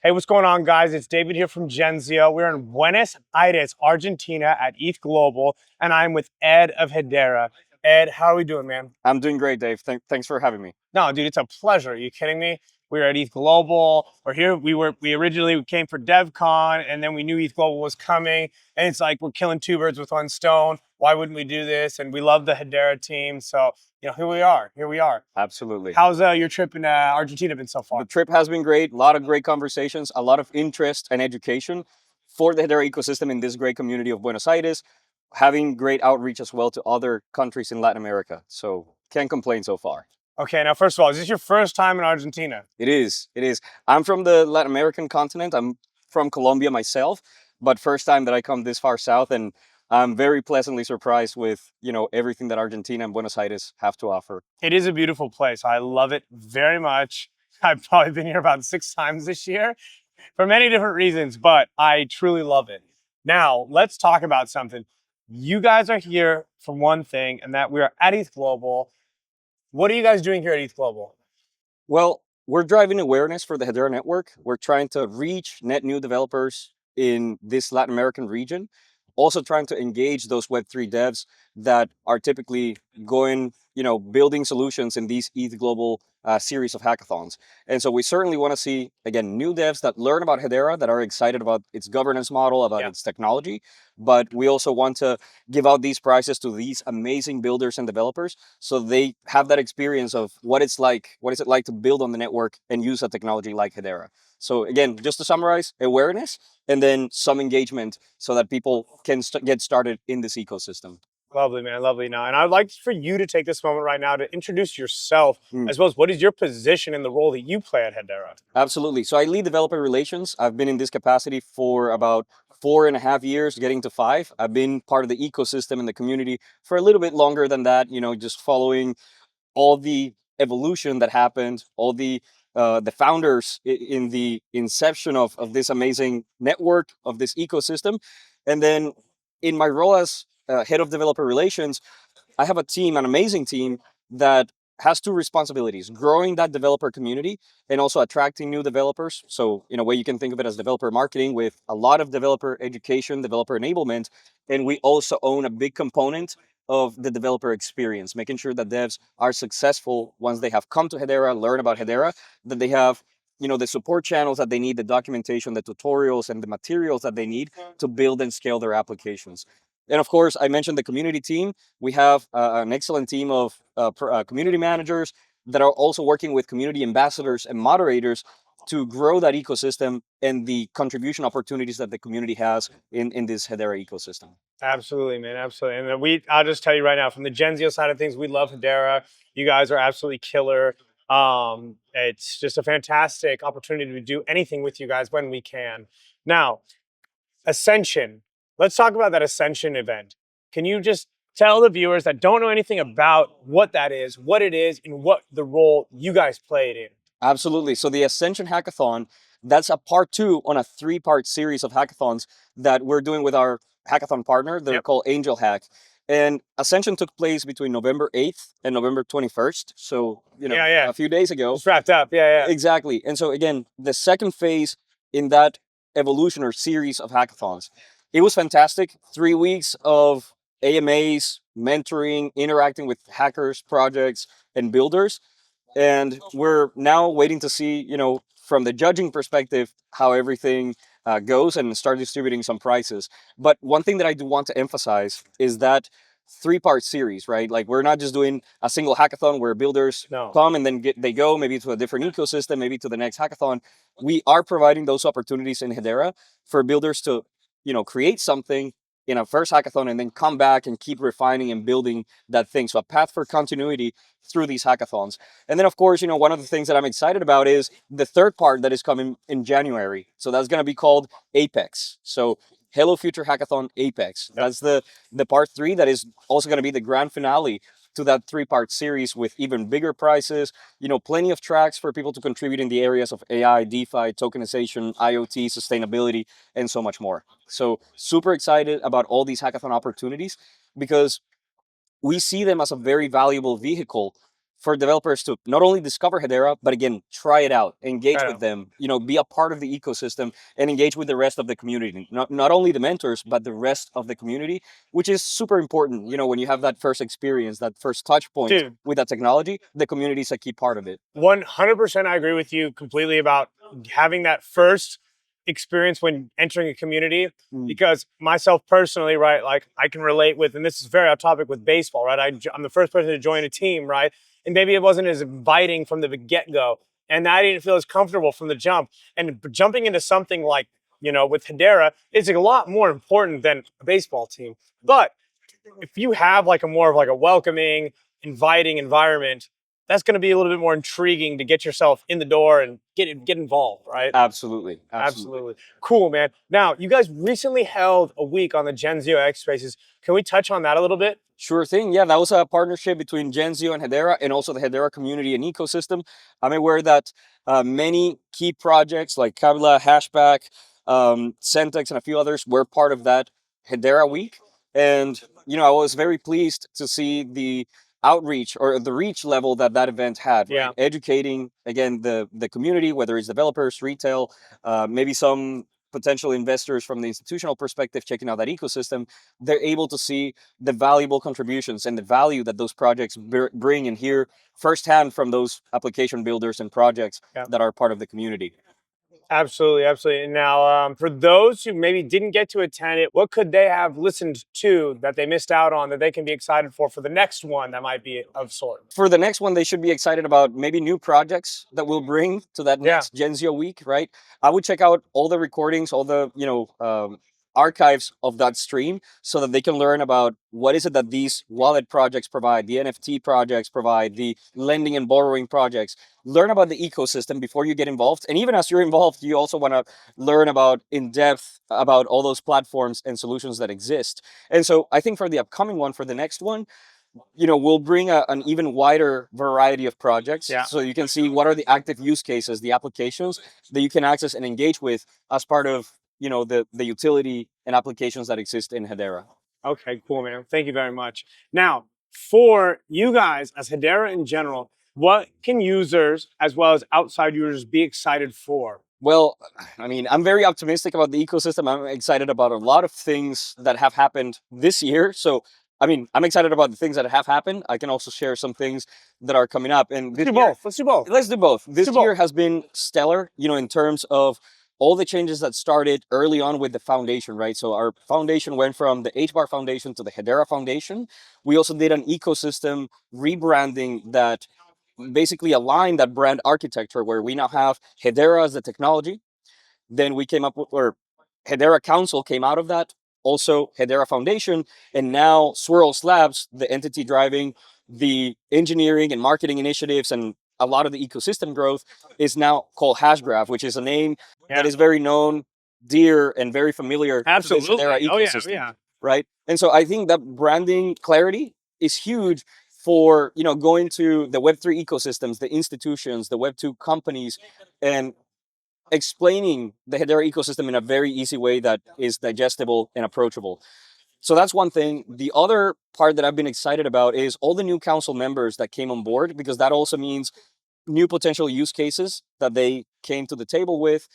Hey, what's going on, guys? It's David here from Genzio. We're in Buenos Aires, Argentina at ETH Global, and I'm with Ed of Hedera. Ed, how are we doing, man? I'm doing great, Dave. Thanks for having me. No, dude, it's a pleasure. Are you kidding me? We were at ETH Global. We're here. We originally came for DevCon, and then we knew ETH Global was coming. And it's like we're killing two birds with one stone. Why wouldn't we do this? And we love the Hedera team. So, here we are. Here we are. Absolutely. How's your trip in Argentina been so far? The trip has been great. A lot of great conversations, a lot of interest and education for the Hedera ecosystem in this great community of Buenos Aires, having great outreach as well to other countries in Latin America. So can't complain so far. Okay, now first of all, is this your first time in Argentina? It is. It is. I'm from the Latin American continent. I'm from Colombia myself, but first time that I come this far south, and I'm very pleasantly surprised with, everything that Argentina and Buenos Aires have to offer. It is a beautiful place. I love it very much. I've probably been here about 6 times this year for many different reasons, but I truly love it. Now, let's talk about something. You guys are here for one thing, and that we are at ETH Global. What are you guys doing here at ETH Global? Well, we're driving awareness for the Hedera network. We're trying to reach net new developers in this Latin American region. Also trying to engage those Web3 devs that are typically going, building solutions in these ETH Global series of hackathons. And so we certainly want to see, again, new devs that learn about Hedera, that are excited about its governance model, about its technology. But we also want to give out these prizes to these amazing builders and developers so they have that experience of what is it like to build on the network and use a technology like Hedera. So again, just to summarize, awareness and then some engagement so that people can get started in this ecosystem. Lovely, man. Lovely. Now, and I'd like for you to take this moment right now to introduce yourself, as well as what is your position in the role that you play at Hedera? Absolutely. So I lead developer relations. I've been in this capacity for about 4.5 years, getting to 5. I've been part of the ecosystem and the community for a little bit longer than that, just following all the evolution that happened, all the founders in the inception of this amazing network, of this ecosystem. And then in my role as head of developer relations, I have a team, an amazing team that has 2 responsibilities: growing that developer community and also attracting new developers. So in a way, you can think of it as developer marketing with a lot of developer education, developer enablement. And we also own a big component of the developer experience, making sure that devs are successful once they have come to Hedera, learn about Hedera, that they have the support channels that they need, the documentation, the tutorials, and the materials that they need to build and scale their applications. And of course, I mentioned the community team. We have an excellent team of community managers that are also working with community ambassadors and moderators to grow that ecosystem and the contribution opportunities that the community has in this Hedera ecosystem. Absolutely, man. Absolutely. And I'll just tell you right now, from the Genzio side of things, we love Hedera. You guys are absolutely killer. It's just a fantastic opportunity to do anything with you guys when we can. Now, Ascension. Let's talk about that Ascension event. Can you just tell the viewers that don't know anything about what that is, what it is, and what the role you guys played in? Absolutely. So the Ascension Hackathon, that's a part 2 on a 3-part series of hackathons that we're doing with our hackathon partner. They're called Angel Hack. And Ascension took place between November 8th and November 21st. So, a few days ago. It's wrapped up. Yeah. Exactly. And so again, the second phase in that evolution or series of hackathons, it was fantastic. 3 weeks of AMAs, mentoring, interacting with hackers, projects, and builders. And we're now waiting to see, from the judging perspective, how everything goes and start distributing some prizes. But one thing that I do want to emphasize is that 3-part series, right? Like, we're not just doing a single hackathon where builders come and then they go maybe to a different ecosystem, maybe to the next hackathon. We are providing those opportunities in Hedera for builders to, create something in a first hackathon and then come back and keep refining and building that thing. So a path for continuity through these hackathons. And then, of course, one of the things that I'm excited about is the 3rd part that is coming in January. So that's going to be called Apex. So Hello Future Hackathon Apex. That's the part 3 that is also going to be the grand finale to that 3-part series with even bigger prizes, plenty of tracks for people to contribute in the areas of AI, DeFi, tokenization, IoT, sustainability, and so much more. So super excited about all these hackathon opportunities because we see them as a very valuable vehicle for developers to not only discover Hedera, but again, try it out, engage Try it with out. them, be a part of the ecosystem and engage with the rest of the community. Not only the mentors, but the rest of the community, which is super important. When you have that first experience, that first touch point Dude. with that technology, the community is a key part of it. 100% I agree with you completely about having that first experience when entering a community, because myself personally, right, like I can relate with, and this is very off topic with baseball, right? I'm the first person to join a team, right? And maybe it wasn't as inviting from the get-go, and I didn't feel as comfortable from the jump. And jumping into something like, with Hedera, it's a lot more important than a baseball team. But if you have like a more of like a welcoming, inviting environment, that's going to be a little bit more intriguing to get yourself in the door and get involved, right? Absolutely. Cool, man. Now, you guys recently held a week on the Genzio X Spaces. Can we touch on that a little bit? Sure thing. Yeah, that was a partnership between Genzio and Hedera, and also the Hedera community and ecosystem. I'm aware that many key projects like Kabla, Hashback, Centex, and a few others were part of that Hedera week. And, I was very pleased to see the outreach or the reach level that event had. Yeah. Educating, again, the community, whether it's developers, retail, maybe some potential investors from the institutional perspective checking out that ecosystem. They're able to see the valuable contributions and the value that those projects bring and hear firsthand from those application builders and projects that are part of the community. Absolutely. And now, for those who maybe didn't get to attend it, what could they have listened to that they missed out on that they can be excited for the next one that might be of sort? For the next one, they should be excited about maybe new projects that we'll bring to that next Genzio week, right? I would check out all the recordings, all the, archives of that stream so that they can learn about what is it that these wallet projects provide, the NFT projects provide, the lending and borrowing projects. Learn about the ecosystem before you get involved. And even as you're involved, you also want to learn about in depth about all those platforms and solutions that exist. And so I think for the upcoming one, for the next one, we'll bring an even wider variety of projects. So you can see what are the active use cases, the applications that you can access and engage with as part of the utility and applications that exist in Hedera. Okay, cool, man. Thank you very much. Now, for you guys as Hedera in general, what can users as well as outside users be excited for? Well, I mean, I'm very optimistic about the ecosystem. I'm excited about a lot of things that have happened this year. So, I mean, I'm excited about the things that have happened. I can also share some things that are coming up. And Let's do both. Let's do both. This year has been stellar, in terms of all the changes that started early on with the foundation, right? So our foundation went from the HBAR Foundation to the Hedera Foundation. We also did an ecosystem rebranding that basically aligned that brand architecture where we now have Hedera as the technology. Then we came up with, or Hedera Council came out of that, also Hedera Foundation, and now Swirls Labs, the entity driving the engineering and marketing initiatives and a lot of the ecosystem growth, is now called Hashgraph, which is a name that is very known, dear, and very familiar to the Hedera ecosystem. Right? And so I think that branding clarity is huge for going to the Web3 ecosystems, the institutions, the Web2 companies, and explaining the Hedera ecosystem in a very easy way that is digestible and approachable. So that's one thing. The other part that I've been excited about is all the new council members that came on board, because that also means new potential use cases that they came to the table with,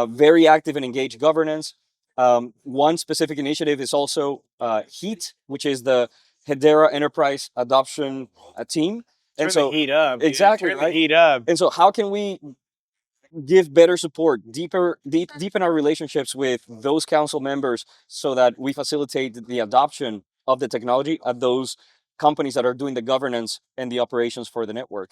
very active and engaged governance. One specific initiative is also HEAT, which is the Hedera Enterprise Adoption Team. And so heat up. Exactly, right? Heat up. And so how can we give better support, deepen our relationships with those council members so that we facilitate the adoption of the technology at those companies that are doing the governance and the operations for the network?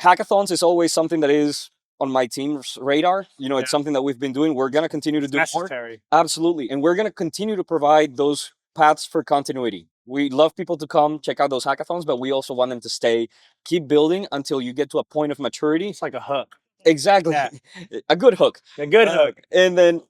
Hackathons is always something that is on my team's radar. It's something that we've been doing. We're going to continue to do more. Absolutely. And we're going to continue to provide those paths for continuity. We love people to come check out those hackathons, but we also want them to stay, keep building until you get to a point of maturity. It's like a hook. Exactly. Yeah. A good hook. A good hook. And then,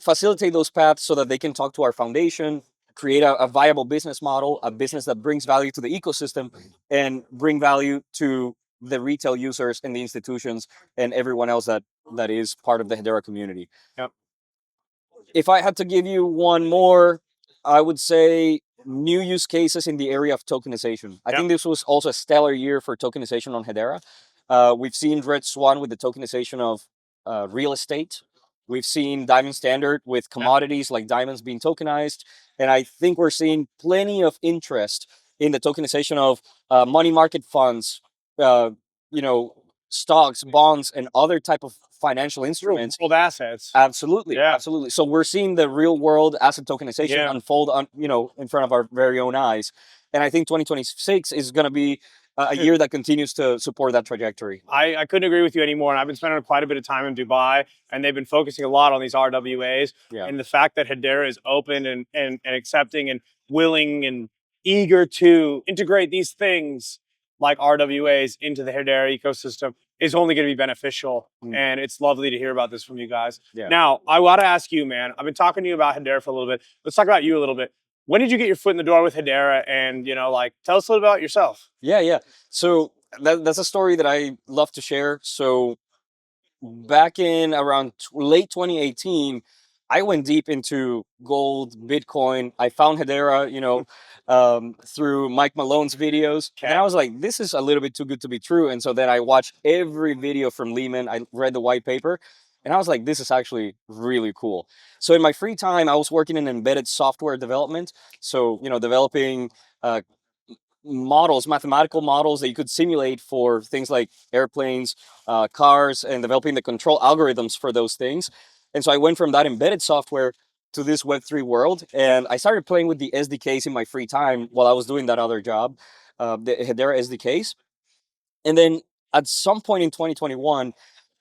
facilitate those paths so that they can talk to our foundation, create a viable business model, a business that brings value to the ecosystem and bring value to the retail users and the institutions and everyone else that is part of the Hedera community. Yep. If I had to give you one more, I would say new use cases in the area of tokenization. I Yep. think this was also a stellar year for tokenization on Hedera. We've seen Red Swan with the tokenization of real estate. We've seen Diamond Standard with commodities like diamonds being tokenized. And I think we're seeing plenty of interest in the tokenization of money market funds, you know, stocks, bonds, and other type of financial instruments. World assets. Absolutely, Yeah. absolutely. So we're seeing the real world asset tokenization Yeah. unfold on, in front of our very own eyes. And I think 2026 is going to be a year that continues to support that trajectory. I couldn't agree with you anymore. And I've been spending quite a bit of time in Dubai, and they've been focusing a lot on these RWAs. Yeah. And the fact that Hedera is open and accepting and willing and eager to integrate these things like RWAs into the Hedera ecosystem is only going to be beneficial. And it's lovely to hear about this from you guys. Yeah. Now, I want to ask you, man, I've been talking to you about Hedera for a little bit. Let's talk about you a little bit. When did you get your foot in the door with Hedera? And, tell us a little about yourself. Yeah. So that's a story that I love to share. So back in around late 2018, I went deep into gold, Bitcoin. I found Hedera, through Mike Malone's videos. Okay. And I was like, this is a little bit too good to be true. And so then I watched every video from Lehman. I read the white paper. And I was like, this is actually really cool. So in my free time, I was working in embedded software development. So, developing models, mathematical models that you could simulate for things like airplanes, cars, and developing the control algorithms for those things. And so I went from that embedded software to this Web3 world, and I started playing with the SDKs in my free time while I was doing that other job, the Hedera SDKs. And then at some point in 2021,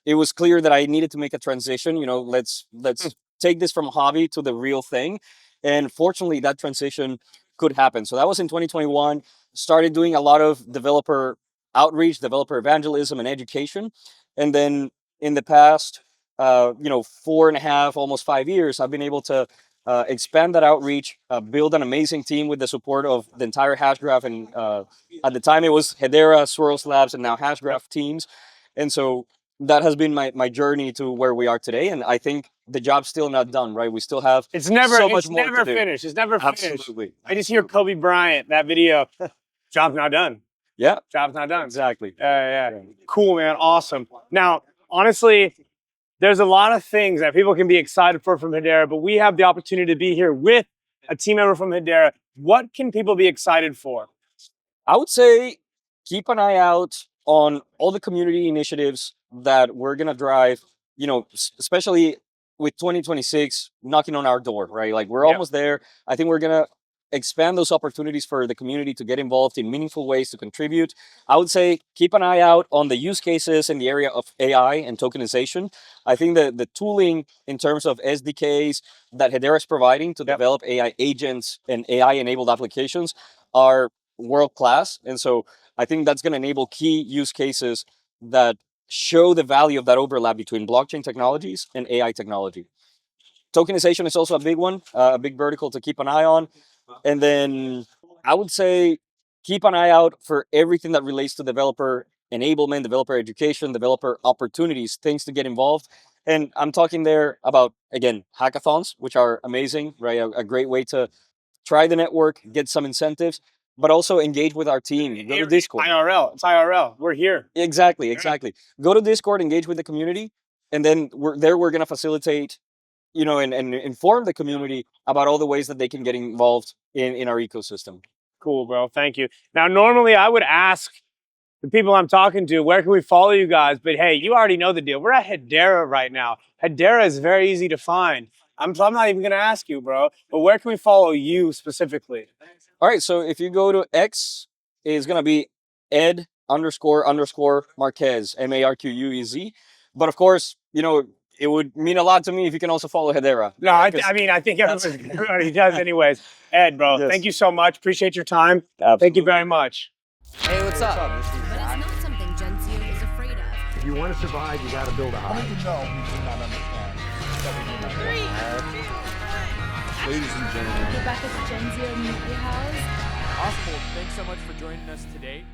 it was clear that I needed to make a transition. Let's take this from a hobby to the real thing. And fortunately, that transition could happen. So that was in 2021. Started doing a lot of developer outreach, developer evangelism, and education. And then in the past, 4.5, almost 5 years, I've been able to expand that outreach, build an amazing team with the support of the entire Hashgraph. And at the time, it was Hedera, Swirls Labs, and now Hashgraph teams. And so that has been my journey to where we are today. And I think the job's still not done, right? We still have so much more to do. Finished. It's never finished. Absolutely. I just hear Kobe Bryant, that video. Job's not done. Yeah. Job's not done. Exactly. Yeah. Cool, man. Awesome. Now, honestly, there's a lot of things that people can be excited for from Hedera, but we have the opportunity to be here with a team member from Hedera. What can people be excited for? I would say keep an eye out on all the community initiatives that we're going to drive, especially with 2026 knocking on our door, right? Like we're almost there. I think we're going to expand those opportunities for the community to get involved in meaningful ways to contribute. I would say keep an eye out on the use cases in the area of AI and tokenization. I think that the tooling in terms of SDKs that Hedera is providing to develop AI agents and AI-enabled applications are world-class. And so I think that's going to enable key use cases that show the value of that overlap between blockchain technologies and AI technology. Tokenization is also a big one, a big vertical to keep an eye on. And then I would say keep an eye out for everything that relates to developer enablement, developer education, developer opportunities, things to get involved. And I'm talking there about, again, hackathons, which are amazing, right? A great way to try the network, get some incentives, but also engage with our team. Go to Discord. IRL. It's IRL. We're here. Exactly. Go to Discord, engage with the community, and then we're going to facilitate, and inform the community about all the ways that they can get involved in our ecosystem. Cool, bro. Thank you. Now, normally I would ask the people I'm talking to, where can we follow you guys? But hey, you already know the deal. We're at Hedera right now. Hedera is very easy to find. I'm not even going to ask you, bro. But where can we follow you specifically? All right. So if you go to X, it's going to be Ed __ Marquez, Marquez. But of course, it would mean a lot to me if you can also follow Hedera. No, I think everybody does anyways. Ed, bro, Thank you so much. Appreciate your time. Absolutely. Thank you very much. Hey, what's up? But it's not something Genzio is afraid of. If you want to survive, you got to build a hive. No, we do not understand that we do not have. Ladies and gentlemen, Rebecca's Genzio Media House. Awesome. Thanks so much for joining us today.